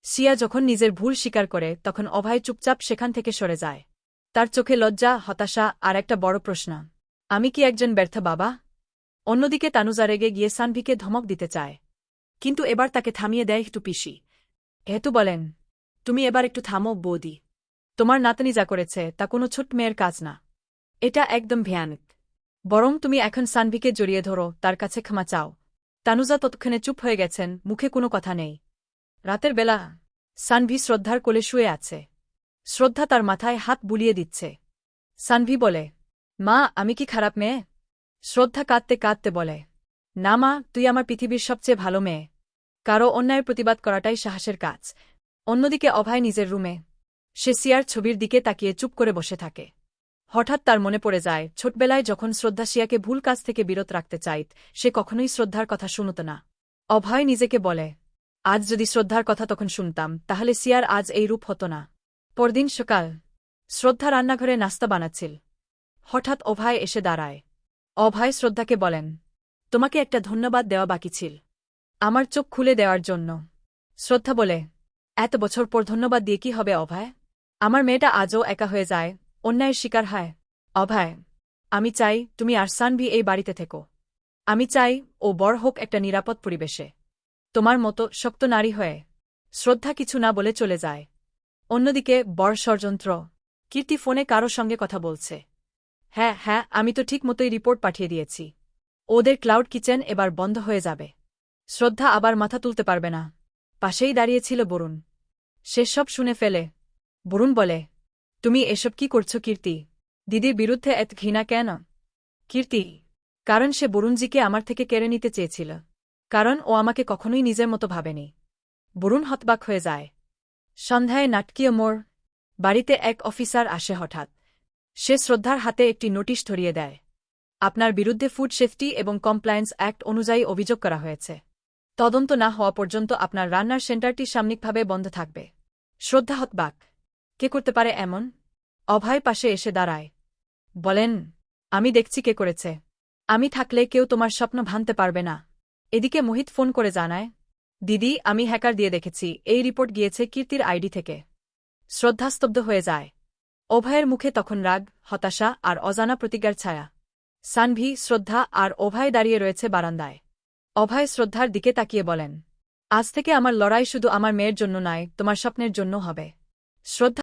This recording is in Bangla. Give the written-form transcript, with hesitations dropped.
সিয়া যখন নিজের ভুল স্বীকার করে তখন অভয় চুপচাপ সেখান থেকে সরে যায়। তার চোখে লজ্জা, হতাশা আর একটা বড় প্রশ্ন, আমি কি একজন ব্যর্থ বাবা? অন্যদিকে তানুজা রেগে গিয়ে সানভিকে ধমক দিতে চায়, কিন্তু এবার তাকে থামিয়ে দেয় একটু পিসি। হেতু বলেন, তুমি এবার একটু থামো বৌদি। তোমার নাতনি যা করেছে তা কোনো ছোট মেয়ের কাজ না। এটা একদম ভয়ানক। বরং তুমি এখন সানভিকে জড়িয়ে ধরো, তার কাছে ক্ষমা চাও। তানুজা ততক্ষণে চুপ হয়ে গেছেন, মুখে কোনো কথা নেই। রাতের বেলা সানভি শ্রদ্ধার কোলে শুয়ে আছে। শ্রদ্ধা তার মাথায় হাত বুলিয়ে দিচ্ছে। সানভি বলে, মা, আমি কি খারাপ মেয়ে? শ্রদ্ধা কাঁদতে কাঁদতে বলে, না মা, তুই আমার পৃথিবীর সবচেয়ে ভালো মেয়ে। কারো অন্যায়ের প্রতিবাদ করাটাই সাহসের কাজ। অন্যদিকে অভয় নিজের রুমে। সে সিয়ার ছবির দিকে তাকিয়ে চুপ করে বসে থাকে। হঠাৎ তার মনে পড়ে যায়, ছোটবেলায় যখন শ্রদ্ধা সিয়াকে ভুল কাজ থেকে বিরত রাখতে চাইত, সে কখনোই শ্রদ্ধার কথা শুনত না। অভয় নিজেকে বলে, আজ যদি শ্রদ্ধার কথা তখন শুনতাম তাহলে সিয়ার আজ এই রূপ হতো না। পরদিন সকাল, শ্রদ্ধা রান্নাঘরে নাস্তা বানাচ্ছিল। হঠাৎ অভয় এসে দাঁড়ায়। অভয় শ্রদ্ধাকে বলেন, তোমাকে একটা ধন্যবাদ দেওয়া বাকি ছিল, আমার চোখ খুলে দেওয়ার জন্য। শ্রদ্ধা বলে, এত বছর পর ধন্যবাদ দিয়ে কি হবে অভয়? আমার মেয়েটা আজও একা হয়ে যায়, অন্যায়ের শিকার হয়। অভয়, আমি চাই তুমি আর সানভি এই বাড়িতে থেকো। আমি চাই ও বড় হোক একটা নিরাপদ পরিবেশে, তোমার মতো শক্ত নারী হয়ে। শ্রদ্ধা কিছু না বলে চলে যায়। অন্যদিকে বড় ষড়যন্ত্র। কীর্তি ফোনে কারো সঙ্গে কথা বলছে। হ্যাঁ হ্যাঁ, আমি তো ঠিক মতোই রিপোর্ট পাঠিয়ে দিয়েছি। ওদের ক্লাউড কিচেন এবার বন্ধ হয়ে যাবে। শ্রদ্ধা আবার মাথা তুলতে পারবে না। পাশেই দাঁড়িয়েছিল বরুণ। সে সব শুনে ফেলে। বরুণ বলে, তুমি এসব কি করছো কীর্তি? দিদির বিরুদ্ধে এত ঘৃণা কেন? কীর্তি, কারণ সে বরুণজিকে আমার থেকে কেড়ে নিতে চেয়েছিল। কারণ ও আমাকে কখনোই নিজের মতো ভাবেনি। বরুণ হতবাক হয়ে যায়। সন্ধ্যায় নাটকীয় মোড়। বাড়িতে এক অফিসার আসে হঠাৎ। সে শ্রদ্ধার হাতে একটি নোটিশ ধরিয়ে দেয়। আপনার বিরুদ্ধে ফুড সেফটি এবং কমপ্লায়েন্স অ্যাক্ট অনুযায়ী অভিযোগ করা হয়েছে। তদন্ত না হওয়া পর্যন্ত আপনার রান্নার সেন্টারটি সাময়িকভাবে বন্ধ থাকবে। শ্রদ্ধা হতবাক। কে করতে পারে এমন? অভয় পাশে এসে দাঁড়ায়। বলেন, আমি দেখছি কে করেছে। আমি থাকলে কেউ তোমার স্বপ্ন ভাঙতে পারবে না। এদিকে মোহিত ফোন করে জানায়, দিদি, আমি হ্যাকার দিয়ে দেখেছি, এই রিপোর্ট গিয়েছে কীর্তির আইডি থেকে। শ্রদ্ধা স্তব্ধ হয়ে যায়। অভয়ের মুখে তখন রাগ, হতাশা আর অজানা প্রতিজ্ঞার ছায়া। সানভি, শ্রদ্ধা আর অভয় দাঁড়িয়ে রয়েছে বারান্দায়। অভয় শ্রদ্ধার দিকে তাকিয়ে বলেন, আজ থেকে আমার লড়াই শুধু আমার মেয়ের জন্য নয়, তোমার স্বপ্নের জন্য হবে। শ্রদ্ধা